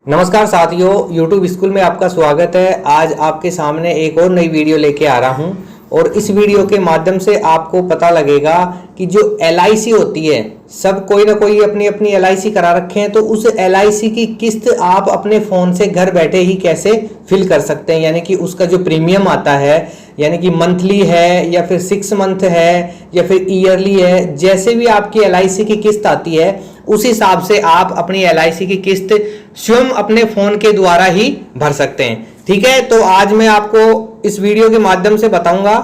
नमस्कार साथियों, YouTube school में आपका स्वागत है। आज आपके सामने एक और नई वीडियो लेके आ रहा हूं और इस वीडियो के माध्यम से आपको पता लगेगा कि जो LIC होती है, सब कोई ना कोई अपनी अपनी LIC करा रखे हैं, तो उस LIC की किस्त आप अपने फ़ोन से घर बैठे ही कैसे फिल कर सकते हैं। यानी कि उसका जो प्रीमियम आता है, यानी कि मंथली है या फिर 6 मंथ है या फिर ईयरली है, जैसे भी आपकी LIC की किस्त आती है उस हिसाब से आप अपनी LIC की किस्त स्वयं अपने फोन के द्वारा ही भर सकते हैं। ठीक है, तो आज मैं आपको इस वीडियो के माध्यम से बताऊंगा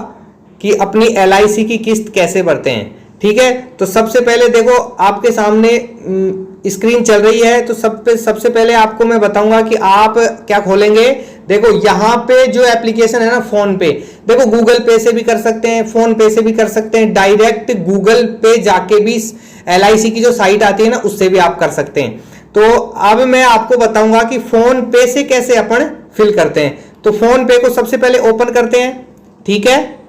कि अपनी LIC की किस्त कैसे भरते हैं। ठीक है, तो सबसे पहले देखो आपके सामने स्क्रीन चल रही है, तो सबसे पहले आपको मैं बताऊंगा कि आप क्या खोलेंगे। देखो यहाँ पे जो एप्लीकेशन है ना, फोन पे, देखो गूगल पे से भी कर सकते हैं, फोन पे से भी कर सकते हैं, डायरेक्ट गूगल पे जाके भी LIC की जो साइट आती है ना उससे भी आप कर सकते हैं। तो अब मैं आपको बताऊंगा कि फोन पे से कैसे अपन फिल करते हैं। तो फोन पे को सबसे पहले ओपन करते हैं। ठीक है,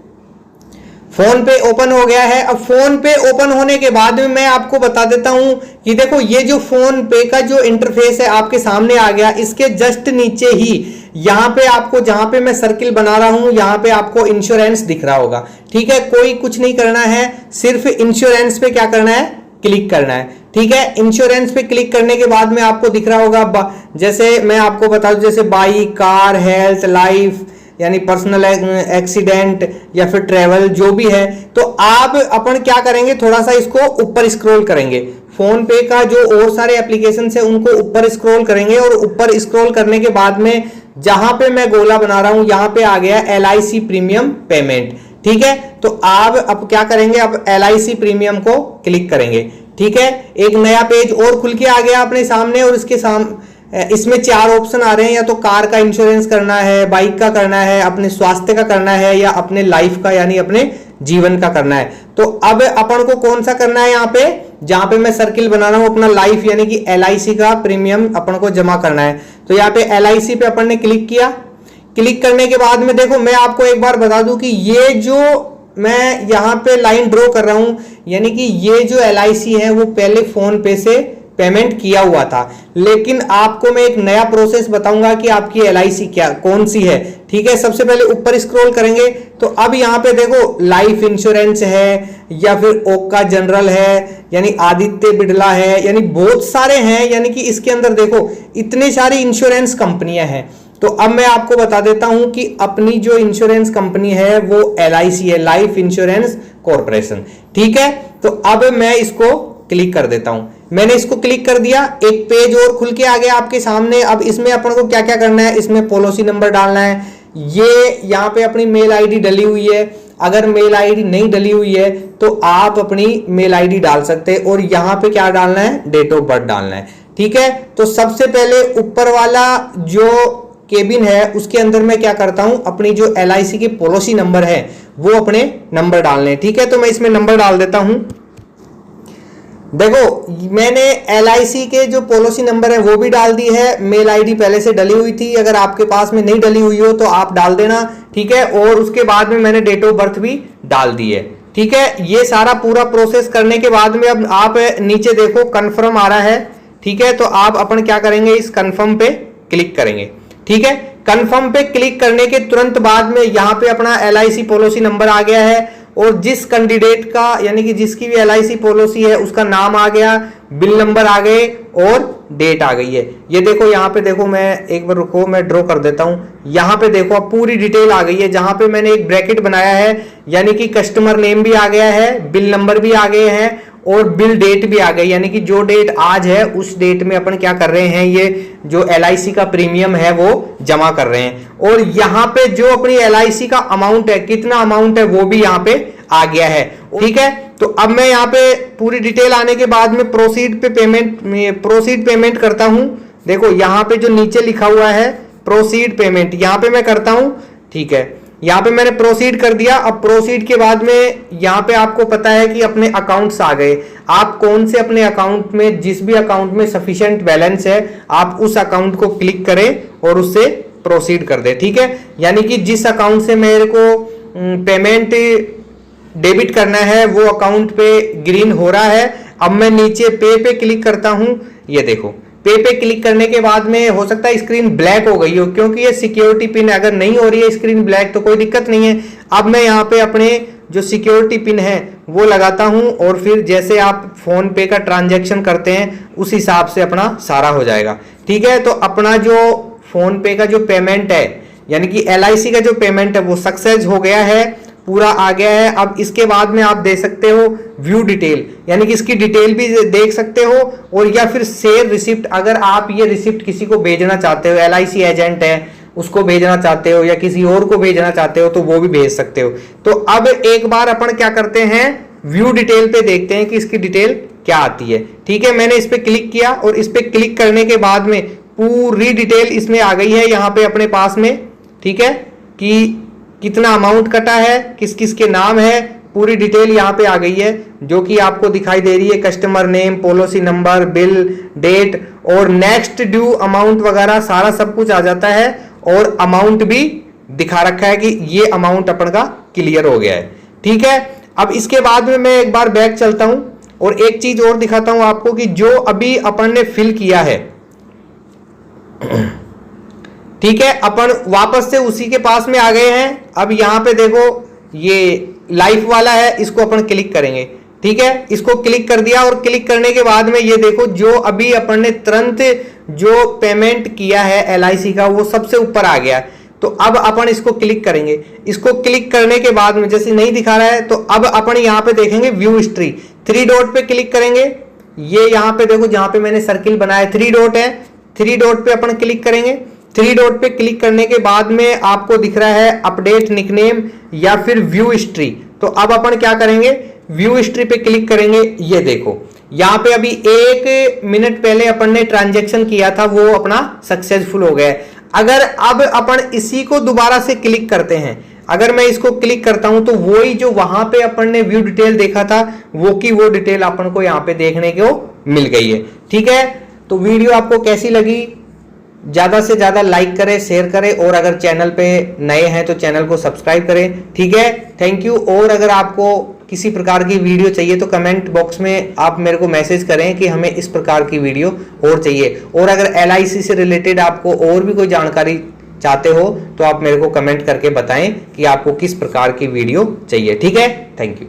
फोन पे ओपन हो गया है। अब फोन पे ओपन होने के बाद में मैं आपको बता देता हूं कि देखो ये जो फोन पे का जो इंटरफेस है आपके सामने आ गया। इसके जस्ट नीचे ही यहां पे आपको, जहां पे मैं सर्किल बना रहा हूं, यहां पे आपको इंश्योरेंस दिख रहा होगा। ठीक है, कोई कुछ नहीं करना है, सिर्फ इंश्योरेंस पे क्या करना है, क्लिक करना है। ठीक है, इंश्योरेंस पे क्लिक करने के बाद में आपको दिख रहा होगा, जैसे मैं आपको बता दूं, जैसे बाइक, कार, हेल्थ, लाइफ, यानी पर्सनल एक्सीडेंट या फिर ट्रेवल जो भी है। तो आप अपन क्या करेंगे, थोड़ा सा इसको ऊपर स्क्रॉल करेंगे। फोन पे का जो और सारे एप्लीकेशन है उनको ऊपर स्क्रॉल करेंगे और ऊपर स्क्रॉल करने के बाद में जहां पे मैं गोला बना रहा हूं यहां पे आ गया LIC प्रीमियम पेमेंट। ठीक है, तो आप अब क्या करेंगे, अब LIC प्रीमियम को क्लिक करेंगे। ठीक है, एक नया पेज और खुल के आ गया अपने सामने और इसमें 4 ऑप्शन आ रहे हैं। या तो कार का इंश्योरेंस करना है, बाइक का करना है, अपने स्वास्थ्य का करना है, या अपने लाइफ का यानी अपने जीवन का करना है। तो अब अपन को कौन सा करना है, यहाँ पे जहां पे मैं सर्किल बना रहा हूं, अपना लाइफ यानी कि LIC का प्रीमियम अपन को जमा करना है। तो यहाँ पे LIC पे अपन ने क्लिक किया। क्लिक करने के बाद में देखो मैं आपको एक बार बता दूं कि ये जो मैं यहां पे लाइन ड्रॉ कर रहा हूं, यानी कि ये जो LIC है वो पहले फोन पे से पेमेंट किया हुआ था, लेकिन आपको मैं एक नया प्रोसेस बताऊंगा कि आपकी LIC क्या कौन सी है। ठीक है, सबसे पहले ऊपर स्क्रॉल करेंगे तो अब यहाँ पे देखो लाइफ इंश्योरेंस है या फिर ओका जनरल है, यानी आदित्य बिड़ला है, यानी बहुत सारे हैं। यानी कि इसके अंदर देखो इतने सारी इंश्योरेंस कंपनियां हैं। तो अब मैं आपको बता देता हूं कि अपनी जो इंश्योरेंस कंपनी है वो LIC है, लाइफ इंश्योरेंस कॉर्पोरेशन। ठीक है, तो अब मैं इसको क्लिक कर देता हूं। मैंने इसको क्लिक कर दिया, एक पेज और खुल के आ गया आपके सामने। अब इसमें अपन को क्या क्या करना है, इसमें पॉलिसी नंबर डालना है। ये यहाँ पे अपनी मेल ID डली हुई है, अगर मेल ID नहीं डली हुई है तो आप अपनी मेल ID डाल सकते हैं। और यहाँ पे क्या डालना है, डेट ऑफ बर्थ डालना है। ठीक है, तो सबसे पहले ऊपर वाला जो केबिन है उसके अंदर मैं क्या करता हूं, अपनी जो LIC की पॉलिसी नंबर है वो अपने नंबर डालने हैं। ठीक है, तो मैं इसमें नंबर डाल देता हूं। देखो मैंने LIC के जो पॉलिसी नंबर है वो भी डाल दी है, मेल ID पहले से डली हुई थी, अगर आपके पास में नहीं डली हुई हो तो आप डाल देना। ठीक है, और उसके बाद में मैंने डेट ऑफ बर्थ भी डाल दी है। ठीक है, ये सारा पूरा प्रोसेस करने के बाद में अब आप नीचे देखो कंफर्म आ रहा है। ठीक है, तो आप अपन क्या करेंगे, इस कंफर्म पे क्लिक करेंगे। ठीक है, कंफर्म पे क्लिक करने के तुरंत बाद में यहाँ पे अपना LIC पॉलिसी नंबर आ गया है और जिस कैंडिडेट का यानी कि जिसकी भी LIC पॉलिसी है उसका नाम आ गया, बिल नंबर आ गए और डेट आ गई है। ये देखो यहाँ पे देखो, मैं एक बार रुको, मैं ड्रॉ कर देता हूँ। यहाँ पे देखो अब पूरी डिटेल आ गई है, जहां पे मैंने एक ब्रैकेट बनाया है, यानी कि कस्टमर नेम भी आ गया है, बिल नंबर भी आ गए हैं और बिल डेट भी आ गई। यानी कि जो डेट आज है उस डेट में अपन क्या कर रहे हैं, ये जो LIC का प्रीमियम है वो जमा कर रहे हैं। और यहाँ पे जो अपनी LIC का अमाउंट है, कितना अमाउंट है वो भी यहाँ पे आ गया है। ठीक है, तो अब मैं यहाँ पे पूरी डिटेल आने के बाद में प्रोसीड पेमेंट करता हूं। देखो यहाँ पे जो नीचे लिखा हुआ है प्रोसीड पेमेंट, यहाँ पे मैं करता हूं। ठीक है, यहाँ पे मैंने प्रोसीड कर दिया। अब प्रोसीड के बाद में यहाँ पे आपको पता है कि अपने अकाउंट्स आ गए। आप कौन से अपने अकाउंट में, जिस भी अकाउंट में सफिशिएंट बैलेंस है आप उस अकाउंट को क्लिक करें और उससे प्रोसीड कर दें। ठीक है, यानी कि जिस अकाउंट से मेरे को पेमेंट डेबिट करना है वो अकाउंट पे ग्रीन हो रहा है। अब मैं नीचे पे क्लिक करता हूं, ये देखो पे क्लिक करने के बाद में हो सकता है स्क्रीन ब्लैक हो गई हो, क्योंकि ये सिक्योरिटी पिन अगर नहीं हो रही है स्क्रीन ब्लैक तो कोई दिक्कत नहीं है। अब मैं यहाँ पे अपने जो सिक्योरिटी पिन है वो लगाता हूं और फिर जैसे आप फोन पे का ट्रांजैक्शन करते हैं उस हिसाब से अपना सारा हो जाएगा। ठीक है, तो अपना जो फोन पे का जो पेमेंट है यानी कि LIC का जो पेमेंट है वो सक्सेस हो गया है, पूरा आ गया है। अब इसके बाद में आप दे सकते हो व्यू डिटेल, यानी कि इसकी डिटेल भी देख सकते हो, और या फिर शेयर रिसिप्ट, अगर आप ये रिसिप्ट किसी को भेजना चाहते हो, LIC एजेंट है उसको भेजना चाहते हो या किसी और को भेजना चाहते हो तो वो भी भेज सकते हो। तो अब एक बार अपन क्या करते हैं, व्यू डिटेल पे देखते हैं कि इसकी डिटेल क्या आती है। ठीक है, मैंने इस पे क्लिक किया और इस पे क्लिक करने के बाद में पूरी डिटेल इसमें आ गई है यहाँ पे अपने पास में। ठीक है, कि कितना अमाउंट कटा है, किस किस के नाम है, पूरी डिटेल यहाँ पे आ गई है जो कि आपको दिखाई दे रही है। Customer name, policy number, bill date और नेक्स्ट ड्यू अमाउंट वगैरह सारा सब कुछ आ जाता है, और अमाउंट भी दिखा रखा है कि ये अमाउंट अपन का क्लियर हो गया है। ठीक है, अब इसके बाद में मैं एक बार बैक चलता हूं और एक चीज और दिखाता हूं आपको कि जो अभी अपन ने फिल किया है, ठीक है, अपन वापस से उसी के पास में आ गए हैं। अब यहां पे देखो ये लाइफ वाला है, इसको अपन क्लिक करेंगे। ठीक है, इसको क्लिक कर दिया और क्लिक करने के बाद में ये देखो जो अभी अपन ने तुरंत जो पेमेंट किया है LIC का वो सबसे ऊपर आ गया। तो अब अपन इसको क्लिक करेंगे। इसको क्लिक करने के बाद में जैसे नहीं दिखा रहा है तो अब अपन यहाँ पे देखेंगे व्यू हिस्ट्री, 3 डॉट पे क्लिक करेंगे। ये यहाँ पे देखो जहां पे मैंने सर्किल बनाया 3 डॉट है, 3 डॉट पे अपन क्लिक करेंगे। 3 डॉट पे क्लिक करने के बाद में आपको दिख रहा है अपडेट निकनेम या फिर व्यू हिस्ट्री। तो अब अपन क्या करेंगे, व्यू हिस्ट्री पे क्लिक करेंगे। ये देखो यहाँ पे अभी 1 मिनट पहले अपन ने ट्रांजैक्शन किया था वो अपना सक्सेसफुल हो गया है। अगर अब अपन इसी को दोबारा से क्लिक करते हैं, अगर मैं इसको क्लिक करता हूं तो वही जो वहां पे अपन ने व्यू डिटेल देखा था वो की वो डिटेल अपन को यहाँ पे देखने को मिल गई है। ठीक है, तो वीडियो आपको कैसी लगी ज्यादा से ज्यादा लाइक करें, शेयर करें, और अगर चैनल पे नए हैं तो चैनल को सब्सक्राइब करें। ठीक है, थैंक यू। और अगर आपको किसी प्रकार की वीडियो चाहिए तो कमेंट बॉक्स में आप मेरे को मैसेज करें कि हमें इस प्रकार की वीडियो और चाहिए। और अगर LIC से रिलेटेड आपको और भी कोई जानकारी चाहते हो तो आप मेरे को कमेंट करके बताएं कि आपको किस प्रकार की वीडियो चाहिए। ठीक है, थैंक यू।